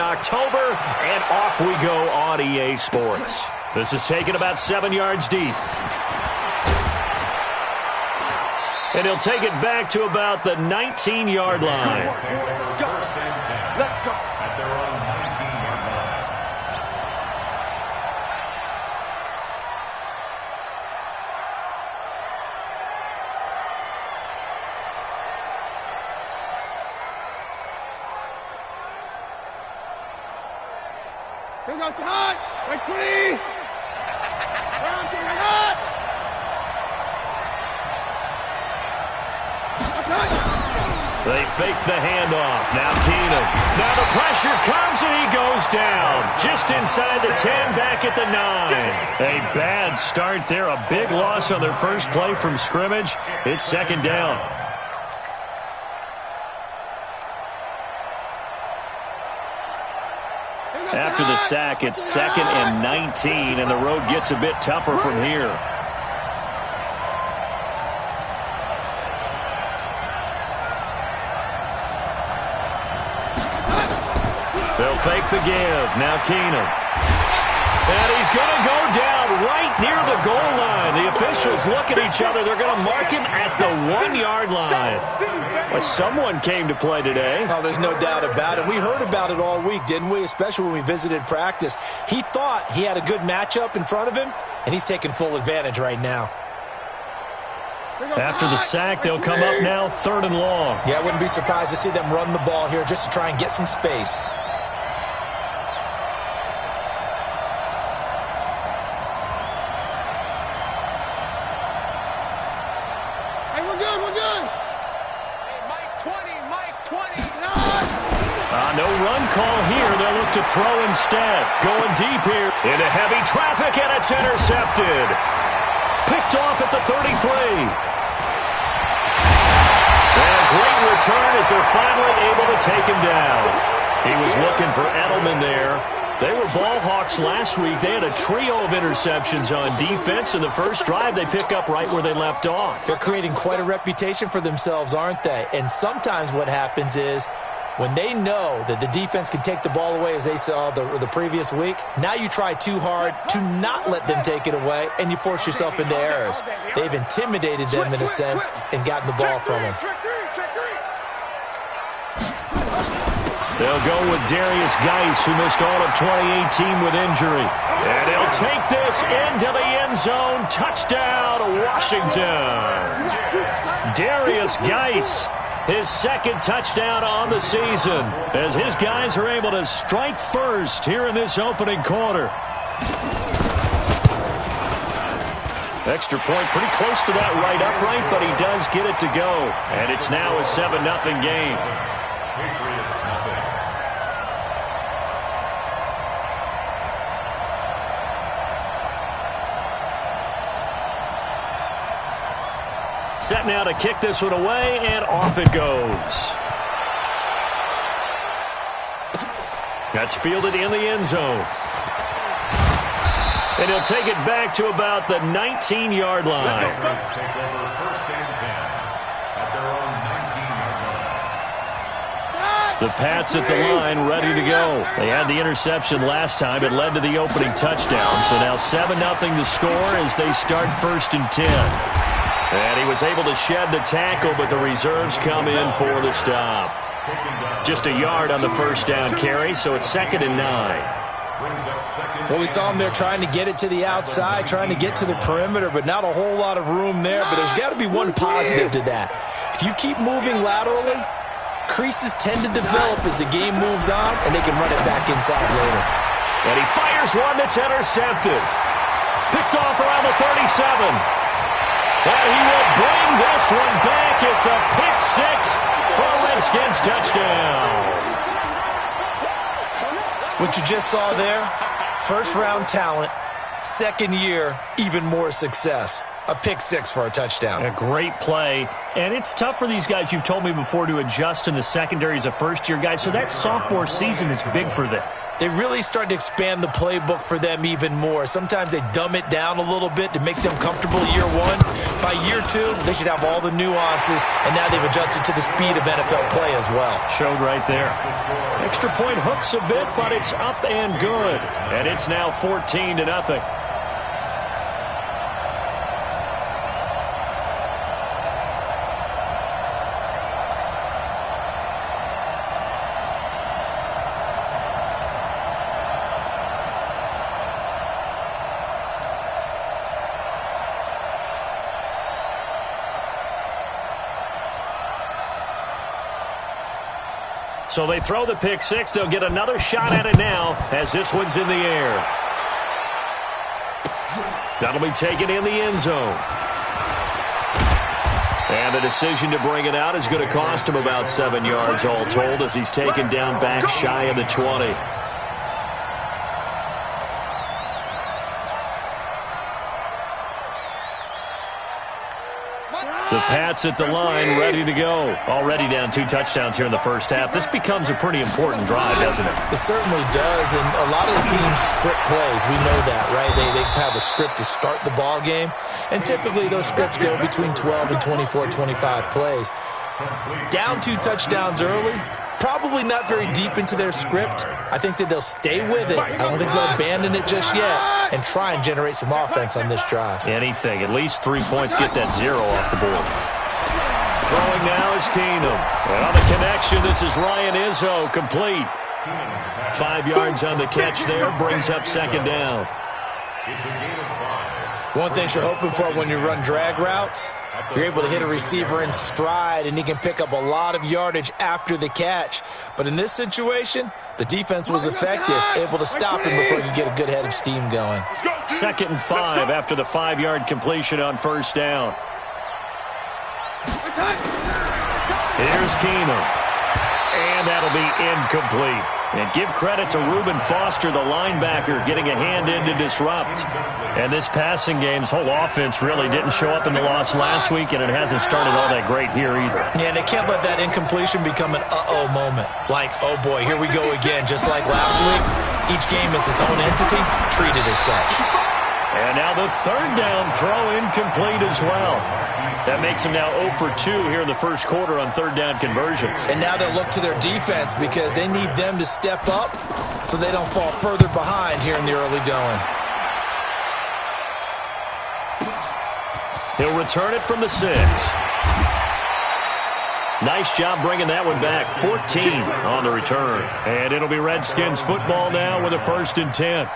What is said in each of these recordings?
October, and off we go on EA Sports. This is taken about 7 yards deep. And he'll take it back to about the 19-yard line. Let's go. At their own 19-yard line. Here goes the hot. Right 20. Round to the hot. They fake the handoff. Now Keenum. Now the pressure comes and he goes down. Just inside the 10, back at the 9. A bad start there. A big loss on their first play from scrimmage. It's second down. After the sack, it's 2nd and 19, and the road gets a bit tougher from here. They'll fake the give. Now Keenum. And he's going to go down right near the goal line. The officials look at each other. They're going to mark him at the 1-yard line. Well, someone came to play today. Oh, there's no doubt about it. We heard about it all week, didn't we? Especially when we visited practice. He thought he had a good matchup in front of him, and he's taking full advantage right now. After the sack, they'll come up now 3rd and long. Yeah, I wouldn't be surprised to see them run the ball here just to try and get some space. No run call here. They'll look to throw instead. Going deep here into heavy traffic, and it's intercepted. Picked off at the 33. And great return as they're finally able to take him down. He was looking for Edelman there. They were ball hawks last week. They had a trio of interceptions on defense. In the first drive, they pick up right where they left off. They're creating quite a reputation for themselves, aren't they? And sometimes what happens is, when they know that the defense can take the ball away, as they saw the previous week, now you try too hard to not let them take it away, and you force yourself into errors. They've intimidated them in a sense and gotten the ball from them. They'll go with Darius Geis, who missed all of 2018 with injury. And he'll take this into the end zone. Touchdown, Washington. Darius Geis. His 2nd touchdown on the season as his guys are able to strike first here in this opening quarter. Extra point pretty close to that right upright, but he does get it to go. And it's now a 7-0 game. Set now to kick this one away, and off it goes. That's fielded in the end zone. And he'll take it back to about the 19-yard line. Take over 1st and 10 at their own 19-yard line. The Pats at the line, ready to go. They had the interception last time. It led to the opening touchdown. So now 7-0 to score as they start 1st and 10. And he was able to shed the tackle, but the reserves come in for the stop. Just a yard on the first down carry, so it's 2nd and 9. Well, we saw him there trying to get it to the outside, trying to get to the perimeter, but not a whole lot of room there. But there's got to be one positive to that. If you keep moving laterally, creases tend to develop as the game moves on, and they can run it back inside later. And he fires one that's intercepted. Picked off around the 37. And he will bring this one back. It's a pick-6 for a Redskins touchdown. What you just saw there, first-round talent, 2nd year, even more success. A pick-6 for a touchdown. A great play. And it's tough for these guys, you've told me before, to adjust in the secondary as a first-year guy. So that sophomore season is big for them. they really start to expand the playbook for them even more. Sometimes they dumb it down a little bit to make them comfortable year one. By year two, they should have all the nuances, and now they've adjusted to the speed of NFL play as well. Showed right there. Extra point hooks a bit, but it's up and good. And it's now 14-0. So they throw the pick six. They'll get another shot at it now as this one's in the air. That'll be taken in the end zone. And the decision to bring it out is going to cost him about 7 yards all told as he's taken down back shy of the 20. The Pats at the line, ready to go. Already down 2 touchdowns here in the first half. This becomes a pretty important drive, doesn't it? It certainly does, and a lot of the teams script plays. We know that, right? They have a script to start the ball game, and typically those scripts go between 12 and 24, 25 plays. Down 2 touchdowns early, probably not very deep into their script. I think that they'll stay with it. I don't think they'll abandon it just yet and try and generate some offense on this drive. Anything. At least 3 points, get that 0 off the board. Throwing now is Keenum. And on the connection, this is Ryan Izzo, complete. 5 yards on the catch there, brings up second down. It's a gain of 5. One thing you're hoping for when you run drag routes, you're able to hit a receiver in stride, and he can pick up a lot of yardage after the catch. But in this situation, the defense was effective, able to stop him before he could get a good head of steam going. 2nd and 5 after the 5-yard completion on first down. Here's Keenum. And that'll be incomplete. And give credit to Reuben Foster, the linebacker, getting a hand in to disrupt. And this passing game's whole offense really didn't show up in the loss last week, and it hasn't started all that great here either. Yeah, and they can't let that incompletion become an uh-oh moment. Like, oh boy, here we go again. Just like last week, each game is its own entity, treated as such. And now the 3rd down throw incomplete as well. That makes them now 0 for 2 here in the first quarter on 3rd down conversions. And now they'll look to their defense because they need them to step up so they don't fall further behind here in the early going. He'll return it from the 6. Nice job bringing that one back. 14 on the return. And it'll be Redskins football now with a 1st and 10.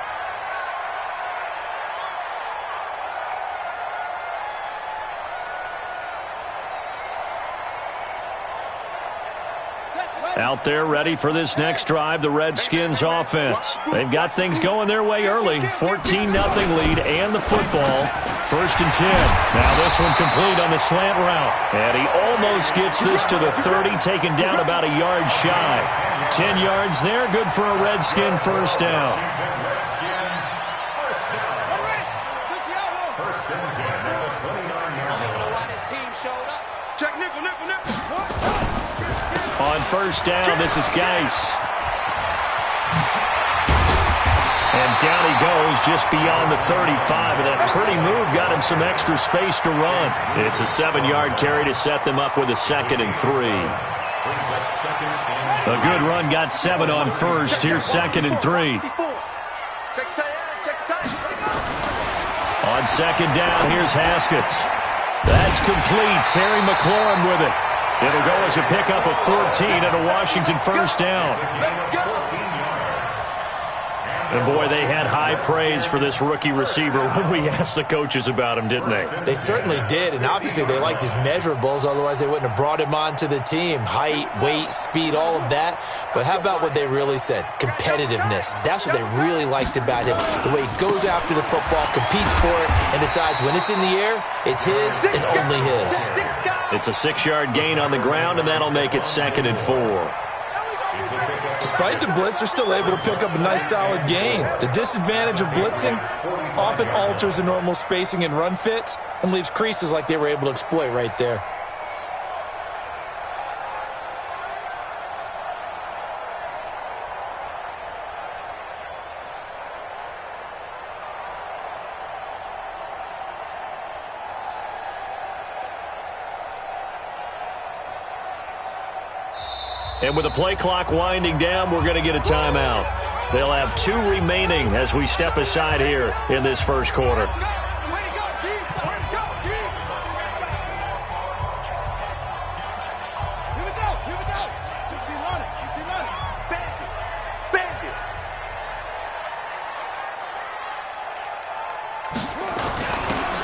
Out there ready for this next drive, the Redskins offense. They've got things going their way early. 14-0 lead and the football. 1st and 10. Now this one complete on the slant route. And he almost gets this to the 30, taken down about a yard shy. 10 yards there, good for a Redskin first down. On first down, this is Geis. And down he goes just beyond the 35. And that pretty move got him some extra space to run. It's a 7-yard carry to set them up with a 2nd and 3. A good run got 7 on first. Here's 2nd and 3. On 2nd down, here's Haskins. That's complete. Terry McLaurin with it. It'll go as a pickup of 14 and a Washington first down. And boy, they had high praise for this rookie receiver when we asked the coaches about him, didn't they? They certainly did, and obviously they liked his measurables, otherwise they wouldn't have brought him onto the team. Height, weight, speed, all of that. But how about what they really said? Competitiveness. That's what they really liked about him. The way he goes after the football, competes for it, and decides when it's in the air, it's his and only his. It's a 6-yard gain on the ground, and that'll make it 2nd and 4. Despite the blitz, they're still able to pick up a nice solid gain. The disadvantage of blitzing often alters the normal spacing and run fits and leaves creases like they were able to exploit right there. And with the play clock winding down, we're going to get a timeout. They'll have 2 remaining as we step aside here in this first quarter.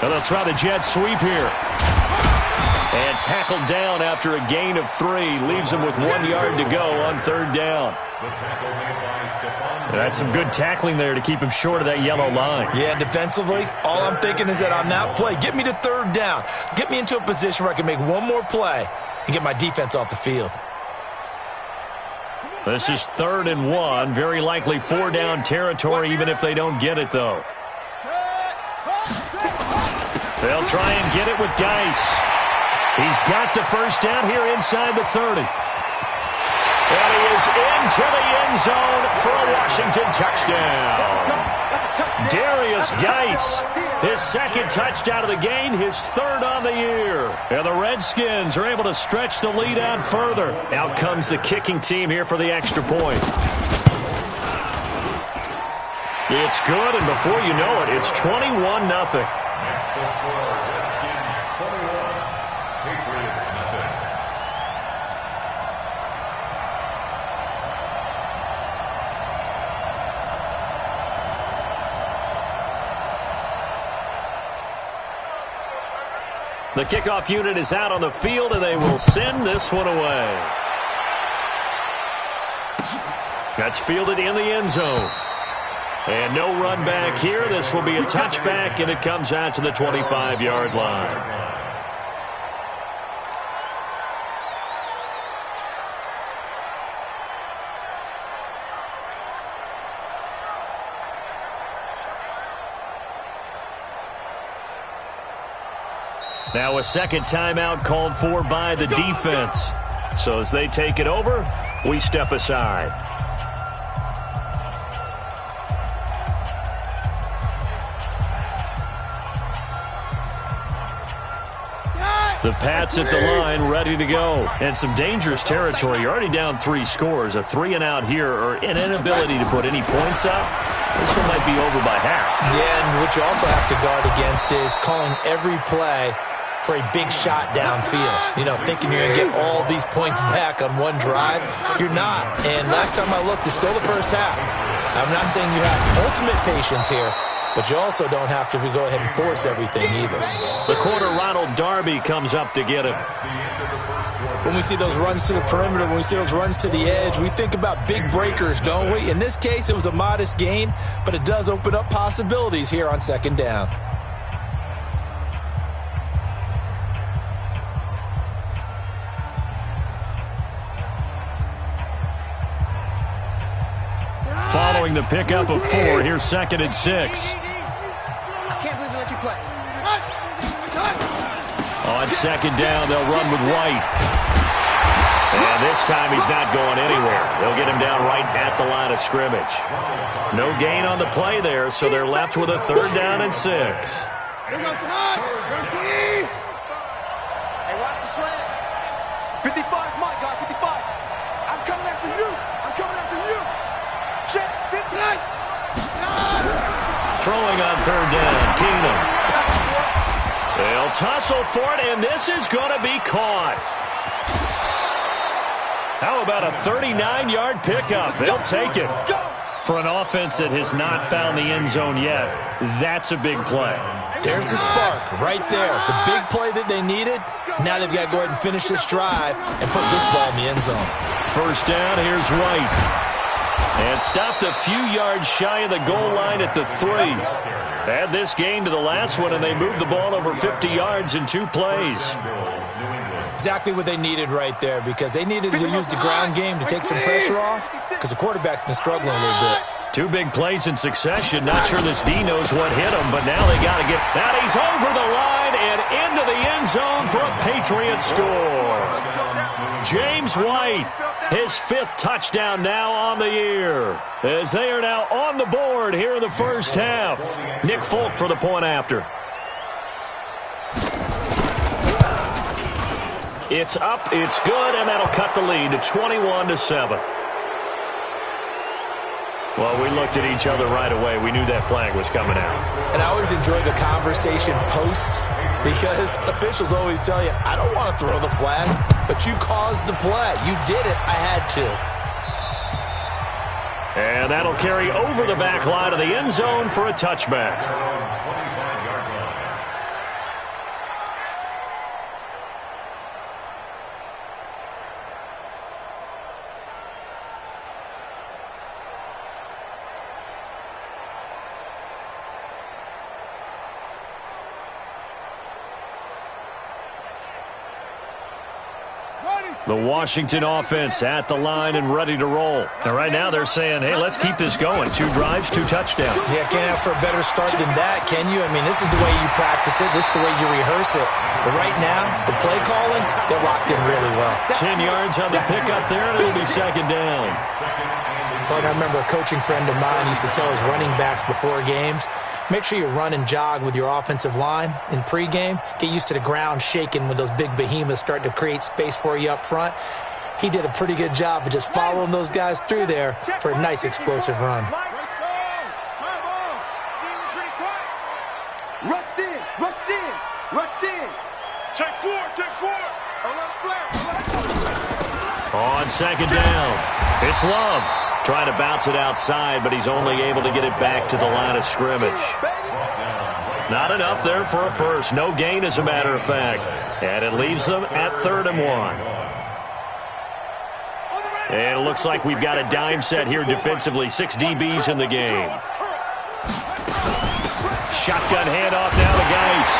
And they'll try the jet sweep here. And tackled down after a gain of 3. Leaves him with 1 yard to go on 3rd down. That's some good tackling there to keep him short of that yellow line. Yeah, defensively, all I'm thinking is that on that play, get me to 3rd down. Get me into a position where I can make one more play and get my defense off the field. This is 3rd and 1. Very likely 4-down territory, even if they don't get it, though. They'll try and get it with Geis. He's got the first down here inside the 30. And he is into the end zone for a Washington touchdown. Darius Geis, his 2nd touchdown of the game, his 3rd on the year. And the Redskins are able to stretch the lead out further. Out comes the kicking team here for the extra point. It's good, and before you know it, it's 21-0. Next to score, Redskins 21, Patriots nothing. The kickoff unit is out on the field, and they will send this one away. That's fielded in the end zone. And no run back here. This will be a touchback, and it comes out to the 25-yard line. Now a second timeout called for by the defense. So as they take it over, we step aside. The Pats at the line, ready to go. And some dangerous territory. You're already down 3 scores. A 3 and out here, or an inability to put any points up. This one might be over by half. Yeah, and what you also have to guard against is calling every play for a big shot downfield. You know, thinking you're going to get all these points back on one drive. You're not. And last time I looked, it's still the first half. I'm not saying you have ultimate patience here, but you also don't have to go ahead and force everything either. The corner, Ronald Darby, comes up to get him. When we see those runs to the perimeter, when we see those runs to the edge, we think about big breakers, don't we? In this case, it was a modest gain, but it does open up possibilities here on second down. Following the pickup of 4, here's 2nd and 6. I can't believe they let you play. On 2nd down, they'll run with White. And this time he's not going anywhere. They'll get him down right at the line of scrimmage. No gain on the play there, so they're left with a 3rd down and 6. Hey, watch the slant. 55, my guy, 55. I'm coming after you. I'm coming after you. Check, 59. Throwing on 3rd down, Keenum. They'll tussle for it, and this is going to be caught. How about a 39-yard pickup? They'll take it. For an offense that has not found the end zone yet, that's a big play. There's the spark right there. The big play that they needed. Now they've got to go ahead and finish this drive and put this ball in the end zone. First down, here's White. And stopped a few yards shy of the goal line at the 3. Add this gain to the last one, and they moved the ball over 50 yards in 2 plays. Exactly what they needed right there, because they needed to use the ground game to take some pressure off, because the quarterback's been struggling a little bit. 2 big plays in succession. Not sure this D knows what hit him, but now they got to get that. He's over the line and into the end zone for a Patriot score. James White, his 5th touchdown now on the year, as they are now on the board here in the first half. Nick Folk for the point after. It's up, it's good, and that'll cut the lead to 21-7. Well, we looked at each other right away. We knew that flag was coming out. And I always enjoy the conversation post because officials always tell you, I don't want to throw the flag, but you caused the play. You did it. I had to. And that'll carry over the back line of the end zone for a touchback. The Washington offense at the line and ready to roll. And right now they're saying, hey, let's keep this going. 2 drives, 2 touchdowns. Yeah, can't ask for a better start than that, can you? I mean, this is the way you practice it. This is the way you rehearse it. But right now, the play calling, they're locked in really well. 10 yards on the pickup there, and it'll be second down. I remember a coaching friend of mine used to tell his running backs before games, make sure you run and jog with your offensive line in pregame. Get used to the ground shaking when those big behemoths start to create space for you up front. He did a pretty good job of just following those guys through there for a nice explosive run. Rush in, rush in, rush in. Check 4, check 4. On second down, it's Love. Trying to bounce it outside, but he's only able to get it back to the line of scrimmage. Not enough there for a first. No gain, as a matter of fact. And it leaves them at 3rd and 1. And it looks like we've got a dime set here defensively. 6 DBs in the game. Shotgun handoff now to Geis.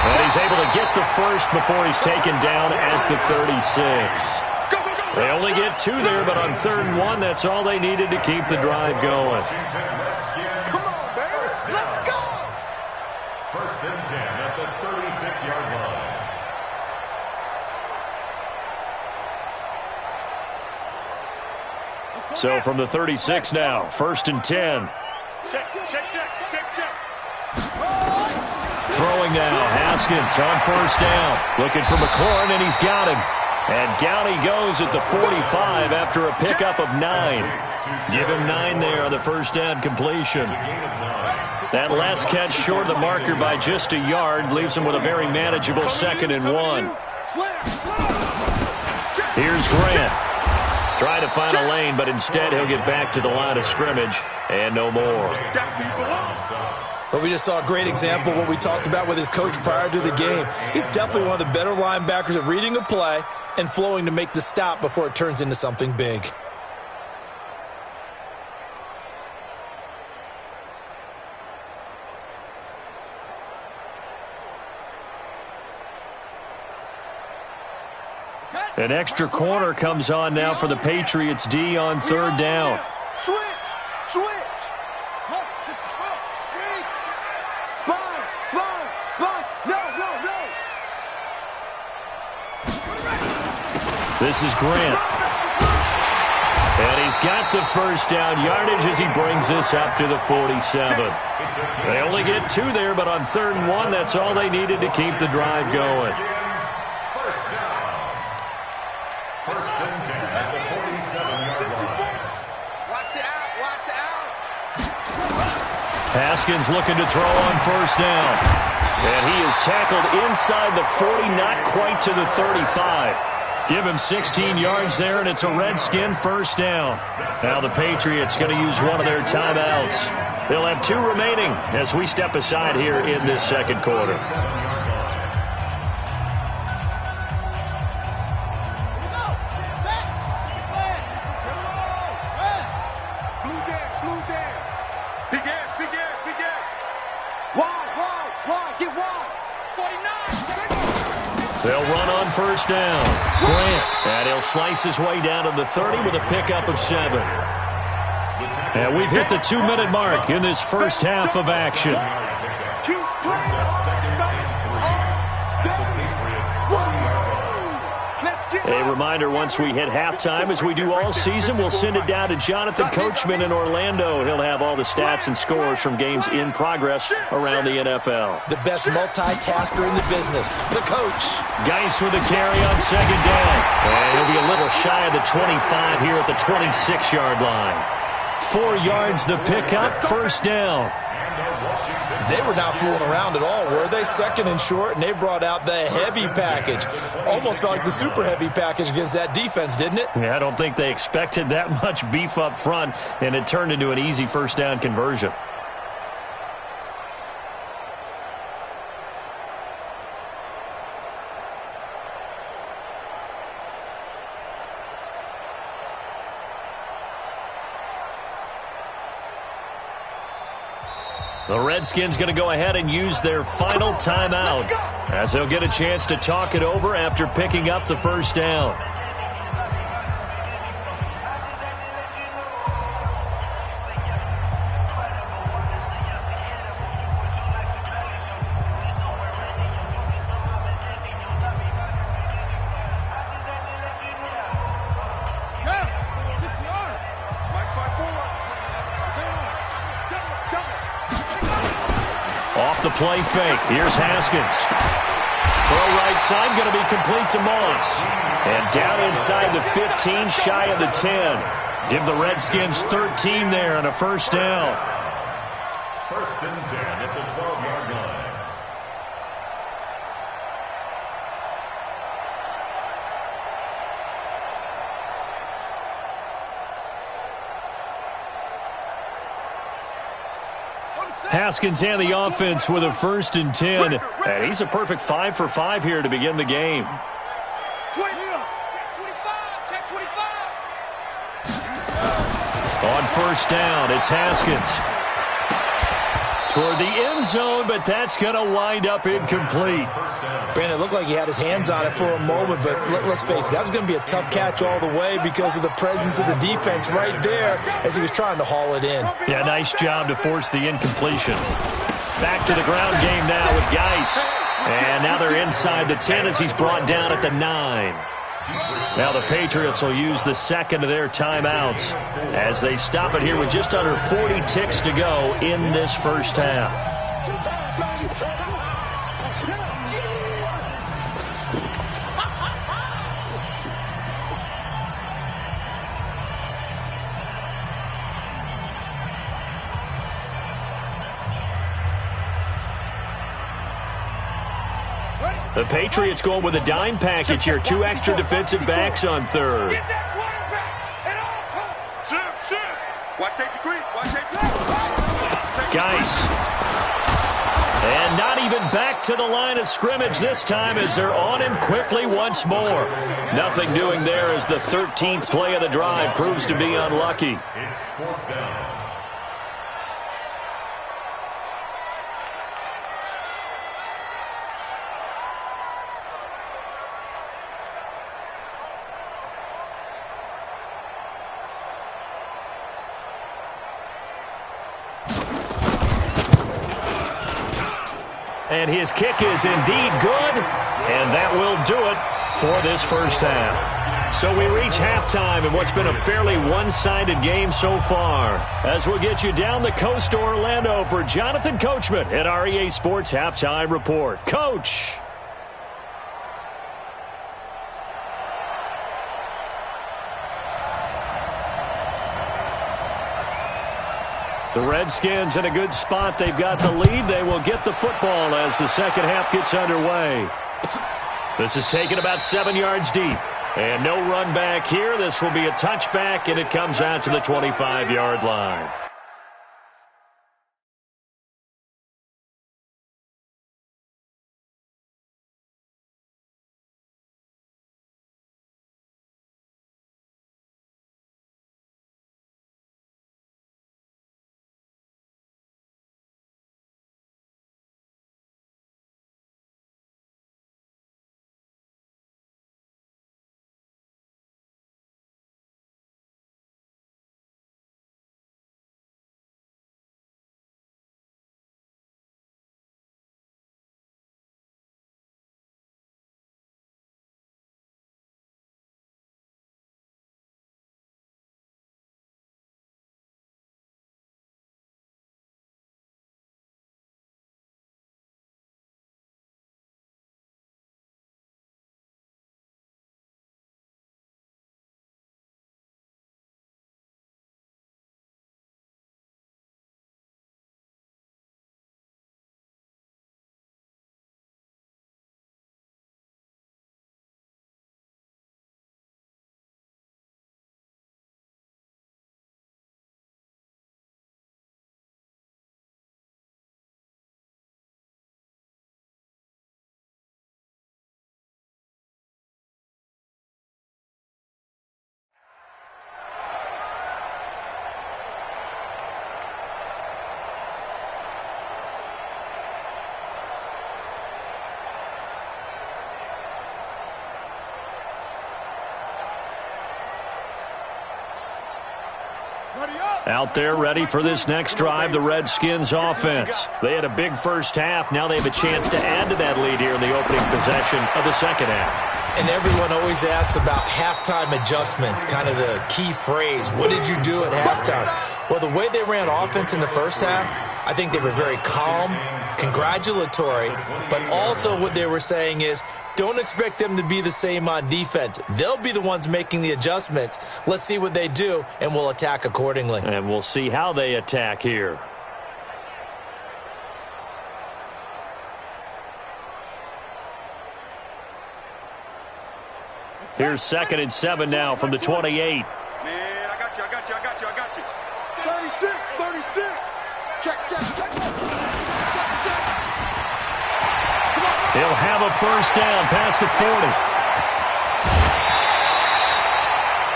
And he's able to get the first before he's taken down at the 36. They only get 2 there, but on 3rd and 1, that's all they needed to keep the drive going. Come on, baby. Let's go. 1st and 10 at the 36-yard line. So from the 36 now, 1st and 10. Check, check, check, check, check. Throwing now, Haskins on 1st down. Looking for McLaurin, and he's got him. And down he goes at the 45 after a pickup of 9. Give him 9 there on the 1st down completion. That last catch short of the marker by just a yard leaves him with a very manageable 2nd and 1. Here's Grant. Trying to find a lane, but instead he'll get back to the line of scrimmage and no more. But we just saw a great example of what we talked about with his coach prior to the game. He's definitely one of the better linebackers at reading a play and flowing to make the stop before it turns into something big. An extra corner comes on now for the Patriots D on 3rd down. Switch, switch. This is Grant. And he's got the 1st down yardage as he brings this up to the 47. They only get 2 there, but on 3rd and 1, that's all they needed to keep the drive going. 1st down. 1st and 10 at the 47-yard line. Watch the out, watch the out. Haskins looking to throw on 1st down. And he is tackled inside the 40, not quite to the 35. Give him 16 yards there, and it's a Redskin 1st down. Now the Patriots going to use one of their timeouts. They'll have 2 remaining as we step aside here in this 2nd quarter. They'll run on 1st down. Grant, and he'll slice his way down to the 30 with a pickup of 7. And we've hit the 2-minute mark in this first half of action. A reminder, once we hit halftime, as we do all season, we'll send it down to Jonathan Coachman in Orlando. He'll have all the stats and scores from games in progress around the NFL. The best multitasker in the business, the coach. Geis with a carry on second down. And he'll be a little shy of the 25 here at the 26-yard line. 4 yards the pickup, first down. They were not fooling around at all, were they? Second and short, and they brought out the heavy package. Almost felt like the super heavy package against that defense, didn't it? Yeah, I don't think they expected that much beef up front, and it turned into an easy first down conversion. The Redskins going to go ahead and use their final timeout as they'll get a chance to talk it over after picking up the first down. Off the play fake. Here's Haskins. Throw right side, going to be complete to Moss. And down inside the 15, shy of the 10. Give the Redskins 13 there and a first down. First and 10 at the 12-yard line. Haskins and the offense with a first and 10. And he's a perfect 5 for 5 here to begin the game. 25, check 25. On first down, it's Haskins. Toward the end zone, but that's going to wind up incomplete. Brandon, it looked like he had his hands on it for a moment, but let's face it, that was going to be a tough catch all the way because of the presence of the defense right there as he was trying to haul it in. Yeah, nice job to force the incompletion. Back to the ground game now with Geis. And now they're inside the 10 as he's brought down at the 9. Now the Patriots will use the second of their timeouts as they stop it here with just under 40 ticks to go in this first half. The Patriots going with a dime package here. 2 extra defensive backs on third. Get that quarterback at all costs. Shift. Watch safety creep. Watch safety. Geis. And not even back to the line of scrimmage this time as they're on him quickly once more. Nothing doing there as the 13th play of the drive proves to be unlucky. It's fourth down. And his kick is indeed good, and that will do it for this first half. So we reach halftime in what's been a fairly one-sided game so far, as we'll get you down the coast to Orlando for Jonathan Coachman at our EA Sports Halftime Report. Coach! The Redskins in a good spot. They've got the lead. They will get the football as the second half gets underway. This is taken about 7 yards deep. And no run back here. This will be a touchback, and it comes out to the 25-yard line. Out there ready for this next drive, the Redskins offense. They had a big first half. Now they have a chance to add to that lead here in the opening possession of the second half. And everyone always asks about halftime adjustments, kind of the key phrase. What did you do at halftime? Well, the way they ran offense in the first half, I think they were very calm, congratulatory, but also what they were saying is don't expect them to be the same on defense. They'll be the ones making the adjustments. Let's see what they do, and we'll attack accordingly. And we'll see how they attack here. Here's 2nd and 7 now from the 28. Man, I got you. 36. Check. He'll have a first down past the 40.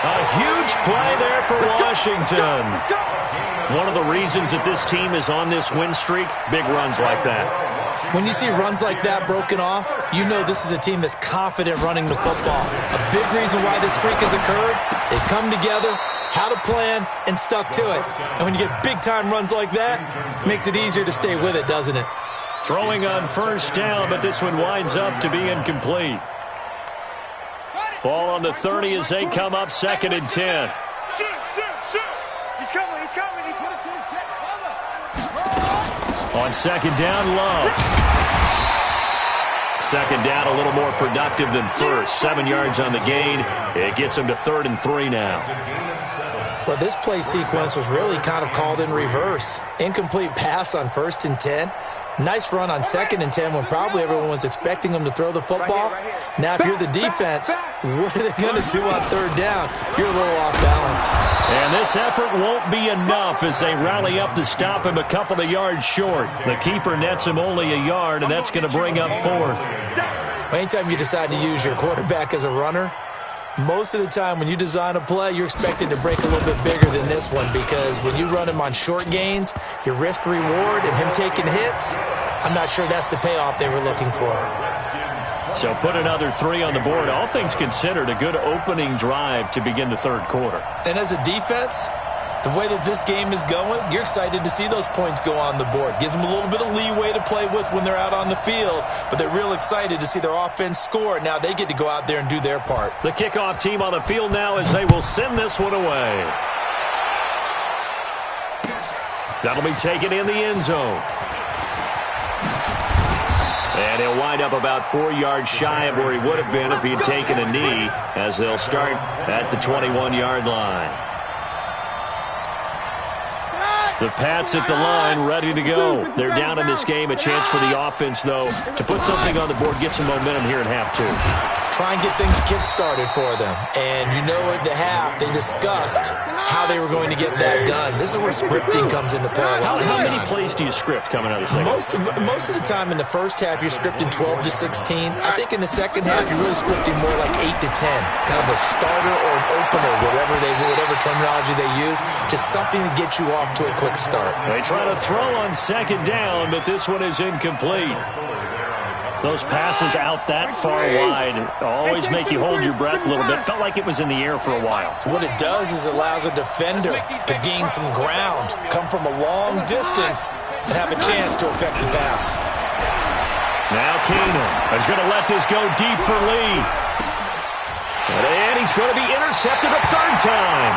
A huge play there for Washington. One of the reasons that this team is on this win streak, big runs like that. When you see runs like that broken off, you know this is a team that's confident running the football. A big reason why this streak has occurred, they come together, had a plan, and stuck to it. And when you get big-time runs like that, it makes it easier to stay with it, doesn't it? Throwing on first down, but this one winds up to be incomplete. Ball on the 30 as they come up 2nd and 10. Shoot. He's coming. On 2nd down, Love. 2nd down, a little more productive than first. 7 yards on the gain. It gets them to 3rd and 3 now. Well, this play sequence was really kind of called in reverse. Incomplete pass on 1st and 10. Nice run on 2nd and 10 when probably everyone was expecting them to throw the football. Now, if you're the defense, what are they going to do on 3rd down? You're a little off balance. And this effort won't be enough as they rally up to stop him a couple of yards short. The keeper nets him only a yard, and that's going to bring up 4th. Anytime you decide to use your quarterback as a runner, most of the time when you design a play, you're expected to break a little bit bigger than this one because when you run him on short gains, your risk-reward and him taking hits, I'm not sure that's the payoff they were looking for. So put another 3 on the board. All things considered, a good opening drive to begin the 3rd quarter. And as a defense, the way that this game is going, you're excited to see those points go on the board. Gives them a little bit of leeway to play with when they're out on the field, but they're real excited to see their offense score. Now they get to go out there and do their part. The kickoff team on the field now as they will send this one away. That'll be taken in the end zone. And he'll wind up about 4 yards shy of where he would have been if he had taken a knee as they'll start at the 21-yard line. The Pats at the line, ready to go. They're down in this game. A chance for the offense, though, to put something on the board, get some momentum here in half 2. Try and get things kick-started for them. And you know at the half, they discussed how they were going to get that done. This is where scripting comes into play. How many plays do you script coming out of the second? Most of the time in the first half, you're scripting 12 to 16. I think in the second half, you're really scripting more like 8 to 10. Kind of a starter or an opener, whatever terminology they use. Just something to get you off to a quick start. They try to throw on 2nd down, but this one is incomplete. Those passes out that far wide always make you hold your breath a little bit. Felt like it was in the air for a while. What it does is it allows a defender to gain some ground, come from a long distance, and have a chance to affect the pass. Now Keenan is going to let this go deep for Lee. And he's going to be intercepted a 3rd time.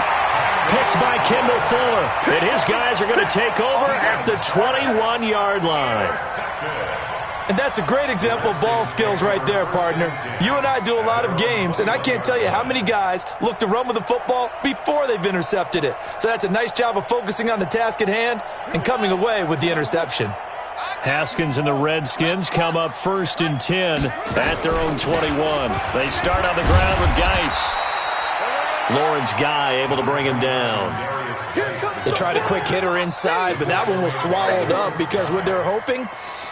Picked by Kendall Fuller. And his guys are going to take over at the 21-yard line. And that's a great example of ball skills right there, partner. You and I do a lot of games, and I can't tell you how many guys look to run with the football before they've intercepted it. So that's a nice job of focusing on the task at hand and coming away with the interception. Haskins and the Redskins come up 1st and 10 at their own 21. They start on the ground with Geis. Lawrence Guy able to bring him down. They tried a quick hitter inside, but that one was swallowed up because what they're hoping,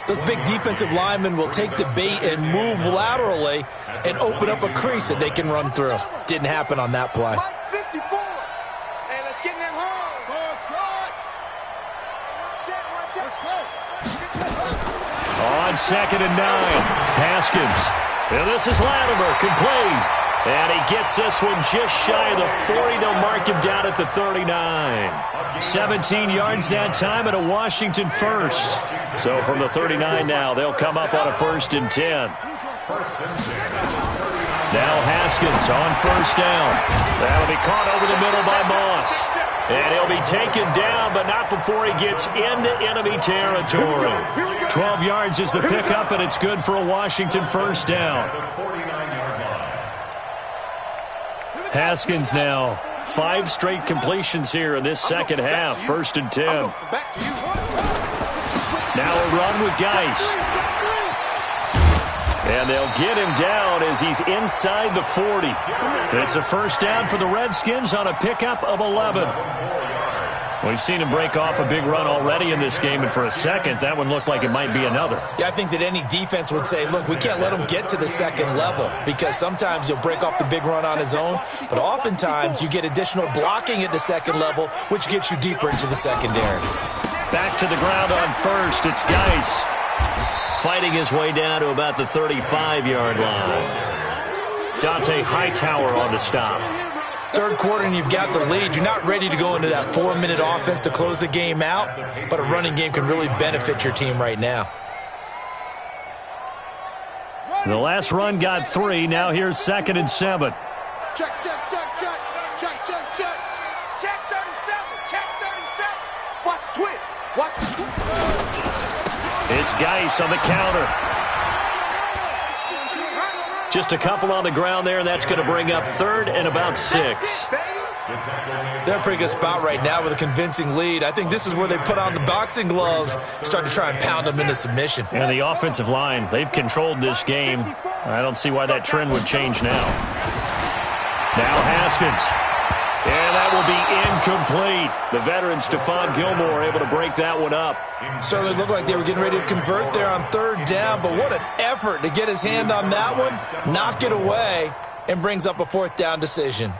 those big defensive linemen will take the bait and move laterally and open up a crease that they can run through. Didn't happen on that play. 54. Hey, let's get in that hole. On 2nd and 9, Haskins. And this is Latimer, complete. And he gets this one just shy of the 40. They'll mark him down at the 39. 17 yards that time and a Washington first. So from the 39 now, they'll come up on a 1st and 10. Now Haskins on 1st down. That'll be caught over the middle by Moss. And he'll be taken down, but not before he gets into enemy territory. 12 yards is the pickup, and it's good for a Washington 1st down. Haskins now 5 straight completions here in this second half. 1st and 10. Now a run with Geis. And they'll get him down as he's inside the 40. It's a 1st down for the Redskins on a pickup of 11. We've seen him break off a big run already in this game, and for a second, that one looked like it might be another. Yeah, I think that any defense would say, look, we can't let him get to the second level, because sometimes he'll break off the big run on his own, but oftentimes you get additional blocking at the second level, which gets you deeper into the secondary. Back to the ground on 1st. It's Geis fighting his way down to about the 35-yard line. Dante Hightower on the stop. 3rd quarter and you've got the lead. You're not ready to go into that 4-minute offense to close the game out, but a running game can really benefit your team right now. The last run got 3. Now here's 2nd and 7. Check, check, check, check. Check, check, check. Check 37. Check 37. Watch the twist. Watch the twist. It's Geis on the counter. Just a couple on the ground there, and that's going to bring up 3rd and about 6. They're in a pretty good spot right now with a convincing lead. I think this is where they put on the boxing gloves, start to try and pound them into submission. And the offensive line, they've controlled this game. I don't see why that trend would change now. Now Haskins. And that will be incomplete. The veteran Stephon Gilmore able to break that one up. Certainly looked like they were getting ready to convert there on 3rd down, but what an effort to get his hand on that one, knock it away, and brings up a 4th down decision.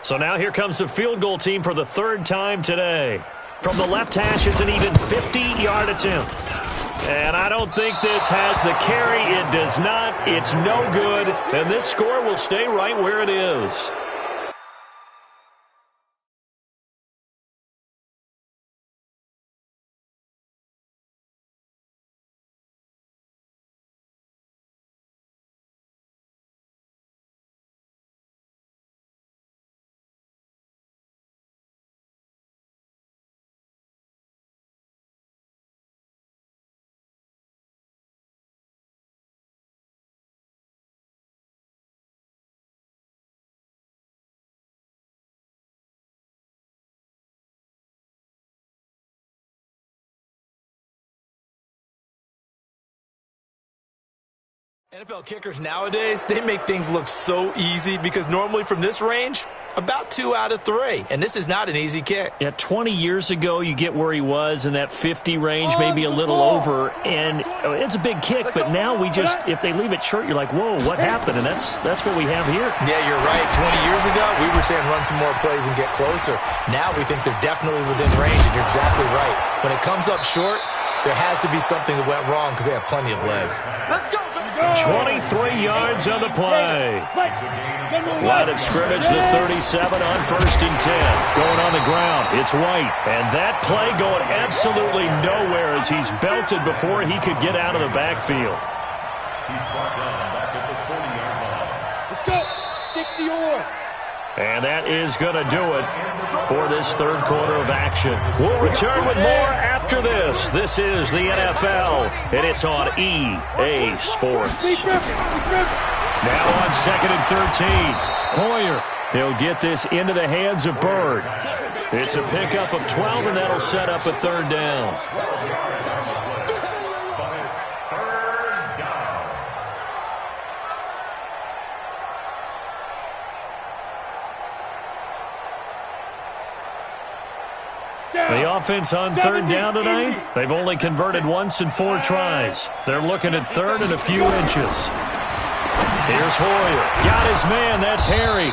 So now here comes the field goal team for the 3rd time today. From the left hash, it's an even 50-yard attempt. And I don't think this has the carry. It does not. It's no good. And this score will stay right where it is. NFL kickers nowadays, they make things look so easy because normally from this range, about 2 out of 3. And this is not an easy kick. Yeah, 20 years ago, you get where he was in that 50 range, maybe a little over. And it's a big kick, but now we just, if they leave it short, you're like, whoa, what happened? And that's what we have here. Yeah, you're right. 20 years ago, we were saying run some more plays and get closer. Now we think they're definitely within range, and you're exactly right. When it comes up short, there has to be something that went wrong because they have plenty of leg. Let's go. 23 yards on the play. Line of scrimmage, the 37 on 1st and 10. Going on the ground, it's White. And that play going absolutely nowhere as he's belted before he could get out of the backfield. He's brought down back at the 40-yard line. Let's go. 60 or. And that is going to do it for this 3rd quarter of action. We'll return with more after this. This is the NFL, and it's on EA Sports. Now on 2nd and 13. Hoyer, he'll get this into the hands of Bird. It's a pickup of 12, and that'll set up a 3rd down. The offense on 3rd down tonight, they've only converted once in 4 tries. They're looking at 3rd and a few inches. Here's Hoyer. Got his man. That's Harry.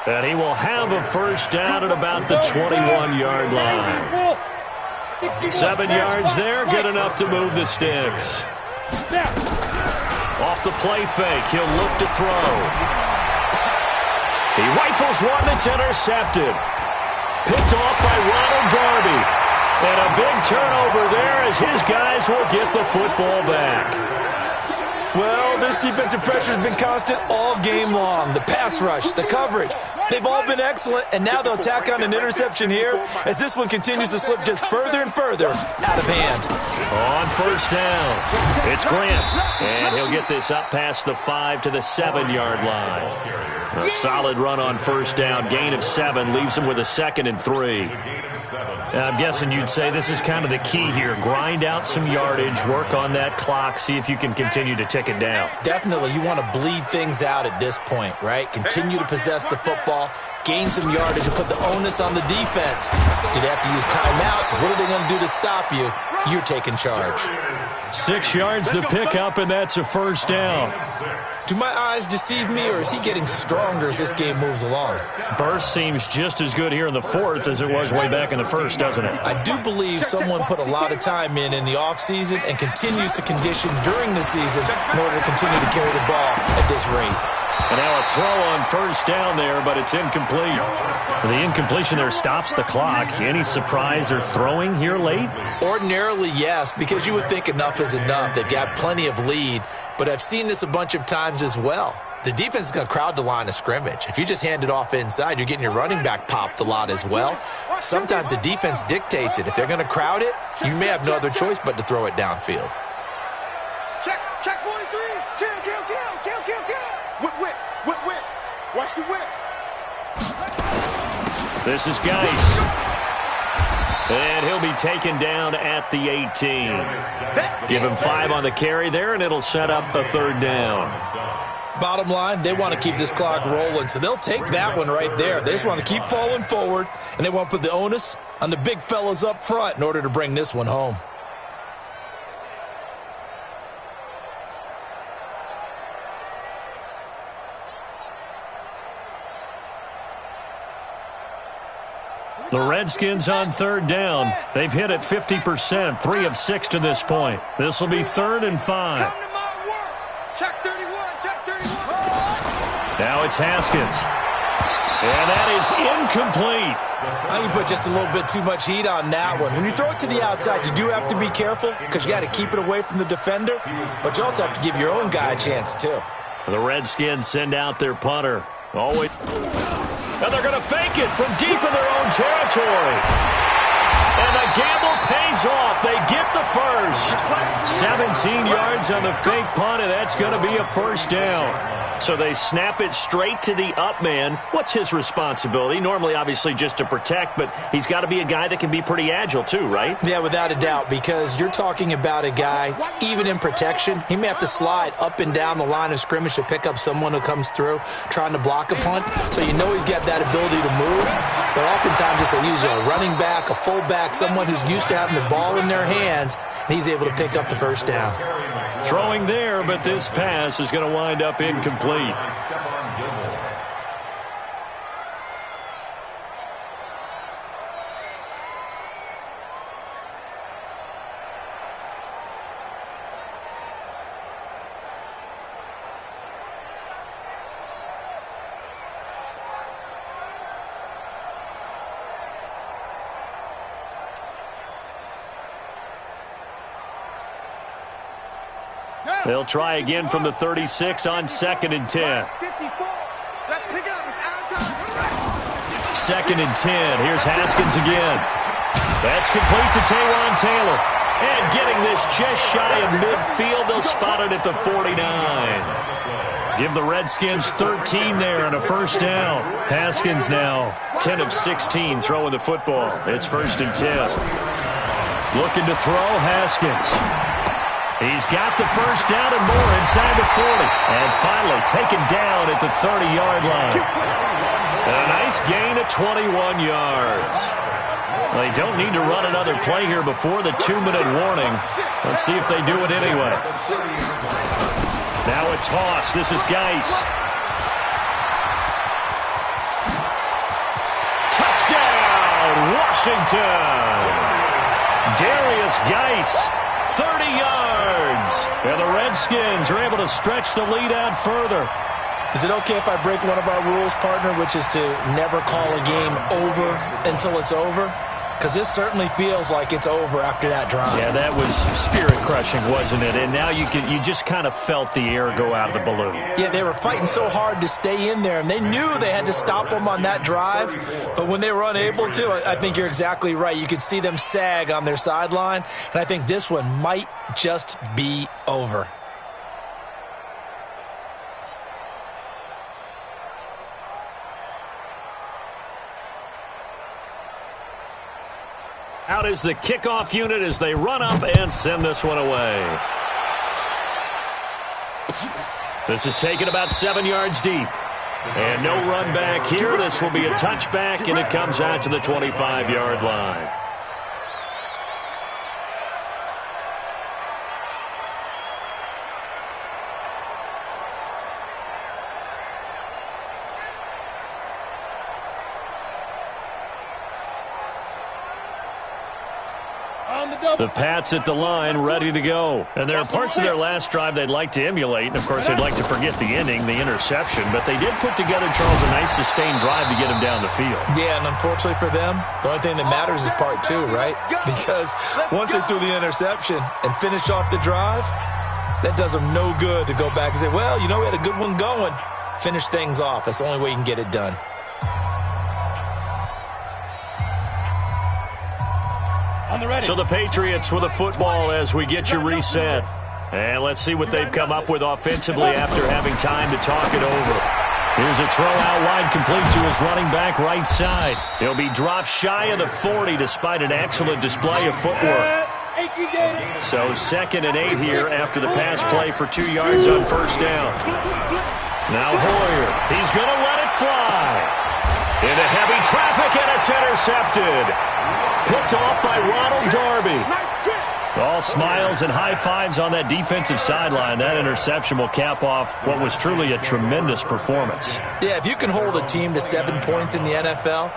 And he will have a 1st down at about the 21-yard line. 7 yards there, good enough to move the sticks. Off the play fake, he'll look to throw. He rifles one that's intercepted. Picked off by Ronald Darby. And a big turnover there as his guys will get the football back. Well, this defensive pressure has been constant all game long. The pass rush, the coverage, they've all been excellent, and now they'll tack on an interception here as this one continues to slip just further and further out of hand. On first down, it's Grant, and he'll get this up past the 5 to the 7-yard line. A solid run on first down, gain of 7, leaves him with a 2nd and 3. I'm guessing you'd say this is kind of the key here. Grind out some yardage, work on that clock, see if you can continue to tick it down. Definitely, you want to bleed things out at this point, right? Continue to possess the football, gain some yardage, and put the onus on the defense. Do they have to use timeouts? What are they going to do to stop you? You're taking charge. 6 yards the pickup, and that's a first down. Do my eyes deceive me, or is he getting stronger as this game moves along? Burst seems just as good here in the 4th as it was way back in the 1st, doesn't it? I do believe someone put a lot of time in the offseason and continues to condition during the season in order to continue to carry the ball at this rate. And now a throw on first down there, but it's incomplete. The incompletion there stops the clock. Any surprise they're throwing here late? Ordinarily, yes, because you would think enough is enough. They've got plenty of lead, but I've seen this a bunch of times as well. The defense is going to crowd the line of scrimmage. If you just hand it off inside, you're getting your running back popped a lot as well. Sometimes the defense dictates it. If they're going to crowd it, you may have no other choice but to throw it downfield. Check 43. Kill. Whip. Watch the whip. This is Geis. And he'll be taken down at the 18. Give him 5 on the carry there, and it'll set up a 3rd down. Bottom line, they want to keep this clock rolling, so they'll take that one right there. They just want to keep falling forward, and they want to put the onus on the big fellas up front in order to bring this one home. The Redskins on 3rd down. They've hit it 50%, 3 of 6 to this point. This will be 3rd and 5. Check 31. Now it's Haskins. And that is incomplete. I think you put just a little bit too much heat on that one. When you throw it to the outside, you do have to be careful because you got to keep it away from the defender, but you also have to give your own guy a chance too. The Redskins send out their punter. Always. And they're going to fake it from deep in their own territory. And the gamble pays off. They get the first. 17 yards on the fake punt, and that's going to be a first down. So they snap it straight to the up man. What's his responsibility? Normally, obviously, just to protect, but he's got to be a guy that can be pretty agile too, right? Yeah, without a doubt, because you're talking about a guy, even in protection, he may have to slide up and down the line of scrimmage to pick up someone who comes through trying to block a punt. So you know he's got that ability to move, but oftentimes it's usually a running back, a fullback, someone who's used to having the ball in their hands, and he's able to pick up the first down. Throwing there, but this pass is going to wind up incomplete. They'll try again from the 36 on 2nd and 10. 54. Let's pick it up. It's out of time. 2nd and 10. Here's Haskins again. That's complete to Taywan Taylor. And getting this just shy of midfield, they'll spot it at the 49. Give the Redskins 13 there and a first down. Haskins now 10 of 16 throwing the football. It's 1st and 10. Looking to throw, Haskins. He's got the first down and more inside the 40. And finally taken down at the 30-yard line. And a nice gain of 21 yards. They don't need to run another play here before the 2-minute warning. Let's see if they do it anyway. Now a toss. This is Geis. Touchdown, Washington. Darius Geis. 30 yards. And the Redskins are able to stretch the lead out further. Is it okay if I break one of our rules, partner, which is to never call a game over until it's over? Because this certainly feels like it's over after that drive. Yeah, that was spirit-crushing, wasn't it? And now you just kind of felt the air go out of the balloon. Yeah, they were fighting so hard to stay in there, and they knew they had to stop them on that drive. But when they were unable to, I think you're exactly right. You could see them sag on their sideline, and I think this one might just be over. Out is the kickoff unit as they run up and send this one away. This is taken about 7 yards deep. And no run back here. This will be a touchback, and it comes out to the 25-yard line. The Pats at the line, ready to go. And there are parts of their last drive they'd like to emulate. And, of course, they'd like to forget the ending, the interception. But they did put together, Charles, a nice sustained drive to get him down the field. Yeah, and unfortunately for them, the only thing that matters is part two, right? Because once they threw the interception and finished off the drive, that does them no good to go back and say, well, you know, we had a good one going. Finish things off. That's the only way you can get it done. So the Patriots with a football as we get you reset. And let's see what they've come up with offensively after having time to talk it over. Here's a throw out wide, complete to his running back right side. He'll be dropped shy of the 40 despite an excellent display of footwork. So 2nd and 8 here after the pass play for 2 yards on first down. Now Hoyer, he's going to let it fly. Into heavy traffic, and it's intercepted. Picked off by Ronald Darby. All smiles and high fives on that defensive sideline. That interception will cap off what was truly a tremendous performance. Yeah, if you can hold a team to 7 points in the NFL,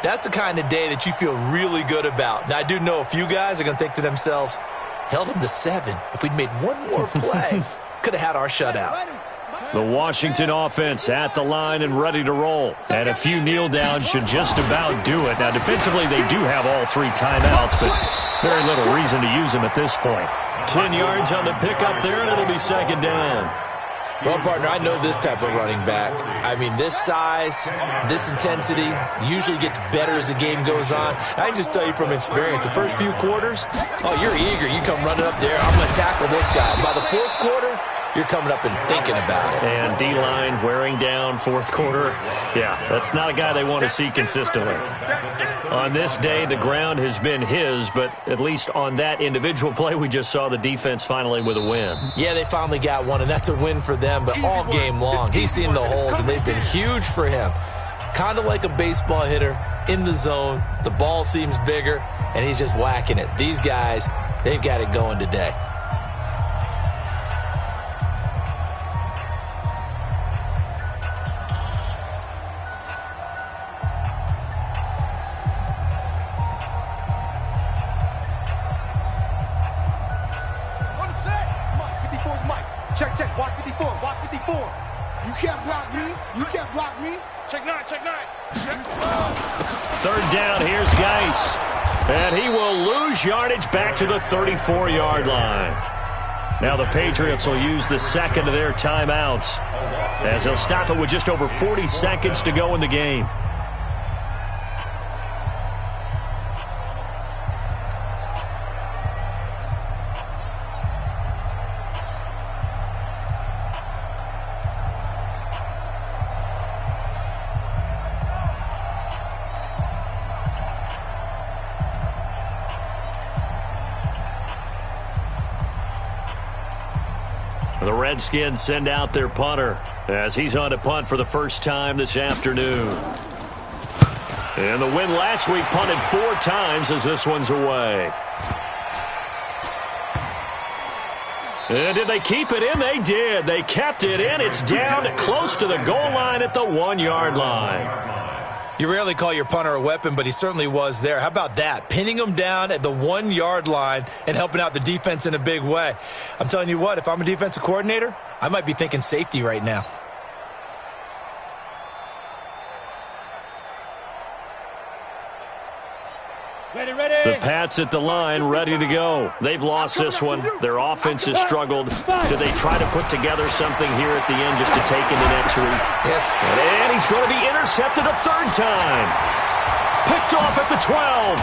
that's the kind of day that you feel really good about. Now, I do know a few guys are going to think to themselves, held them to 7. If we'd made one more play, could have had our shutout. The Washington offense at the line and ready to roll. And a few kneel downs should just about do it. Now, defensively, they do have all 3 timeouts, but very little reason to use them at this point. 10 yards on the pickup there, and it'll be 2nd down. Well, partner, I know this type of running back. I mean, this size, this intensity usually gets better as the game goes on. I can just tell you from experience, the first few quarters, oh, you're eager. You come running up there, I'm going to tackle this guy. By the 4th quarter, you're coming up and thinking about it. And D-line wearing down 4th quarter. Yeah, that's not a guy they want to see consistently. On this day, the ground has been his, but at least on that individual play, we just saw the defense finally with a win. Yeah, they finally got one, and that's a win for them, but all game long, he's seen the holes, and they've been huge for him. Kind of like a baseball hitter in the zone. The ball seems bigger, and he's just whacking it. These guys, they've got it going today. Check, check, watch 54, watch 54. You can't block me, you can't block me. Check 9, check 9. 3rd down, here's Geis. And he will lose yardage back to the 34-yard line. Now the Patriots will use the 2nd of their timeouts as they'll stop it with just over 40 seconds to go in the game. The Redskins send out their punter as he's on to punt for the first time this afternoon. And the win last week punted 4 times as this one's away. And did they keep it in? They did. They kept it in. It's down close to the goal line at the 1-yard line. You rarely call your punter a weapon, but he certainly was there. How about that? Pinning him down at the 1-yard line and helping out the defense in a big way. I'm telling you what, if I'm a defensive coordinator, I might be thinking safety right now. Pats at the line, ready to go. They've lost this one. Their offense has struggled. Do they try to put together something here at the end just to take into next week? Yes. And he's going to be intercepted a third time. Picked off at the 12.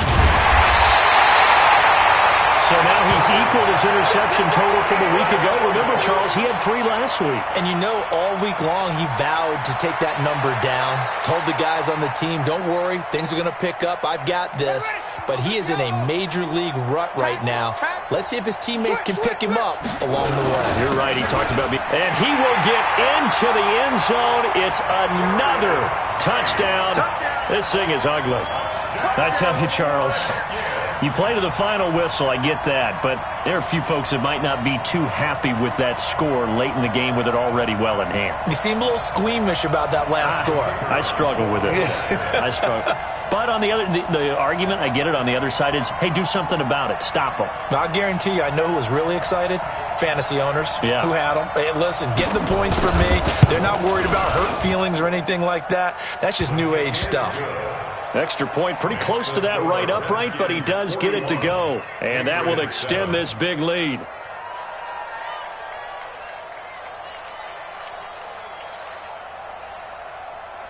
So now he's equaled his interception total from a week ago. Remember, Charles, he had 3 last week. And you know, all week long he vowed to take that number down. Told the guys on the team, don't worry, things are going to pick up. I've got this. But he is in a major league rut right now. Let's see if his teammates can pick him up along the way. You're right. He talked about me. And he will get into the end zone. It's another touchdown. This thing is ugly. I tell you, Charles, you play to the final whistle, I get that, but there are a few folks that might not be too happy with that score late in the game with it already well in hand. You seem a little squeamish about that last score. I struggle with it. I struggle. But on the other, the argument, I get it, on the other side is, hey, do something about it. Stop them. I'll guarantee you, I know who was really excited. Fantasy owners who had them. Hey, listen, get the points for me. They're not worried about hurt feelings or anything like that. That's just new age stuff. Extra point pretty close to that right upright, but he does get it to go. And that will extend this big lead.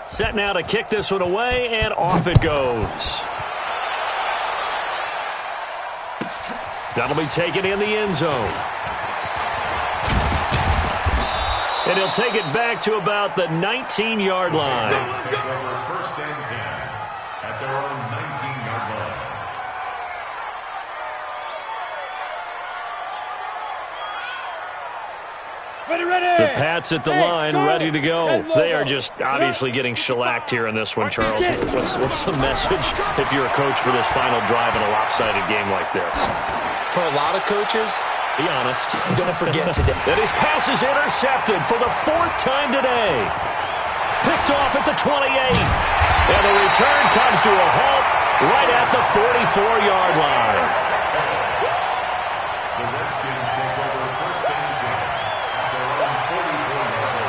Set now to kick this one away, and off it goes. That'll be taken in the end zone. And he'll take it back to about the 19-yard line. First and 10 at their own 19-yard line. The Pats at the line, ready to go. They are just obviously getting shellacked here in this one, Charles. What's the message if you're a coach for this final drive in a lopsided game like this? For a lot of coaches, be honest. I'm going to forget today. And his pass is intercepted for the 4th time today. Picked off at the 28. And the return comes to a halt right at the 44-yard line. The Redskins take over first and 10 at their own 44-yard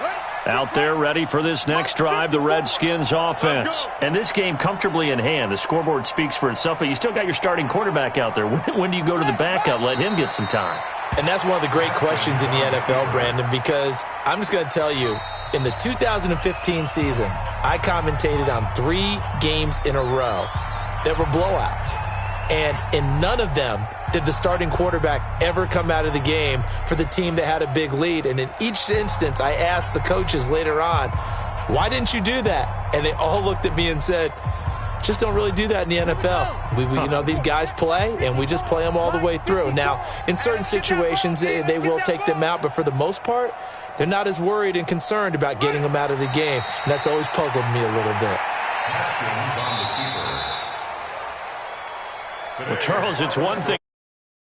line. Out there ready for this next drive, the Redskins offense. And this game comfortably in hand. The scoreboard speaks for itself, but you still got your starting quarterback out there. When do you go to the backup, let him get some time? And that's one of the great questions in the NFL, Brandon, because I'm just going to tell you, in the 2015 season, I commentated on 3 games in a row that were blowouts. And in none of them did the starting quarterback ever come out of the game for the team that had a big lead. And in each instance, I asked the coaches later on, why didn't you do that? And they all looked at me and said, just don't really do that in the NFL. We you know, these guys play, and we just play them all the way through. Now, in certain situations, they will take them out, but for the most part, they're not as worried and concerned about getting them out of the game. And that's always puzzled me a little bit. Well, Charles, it's one thing.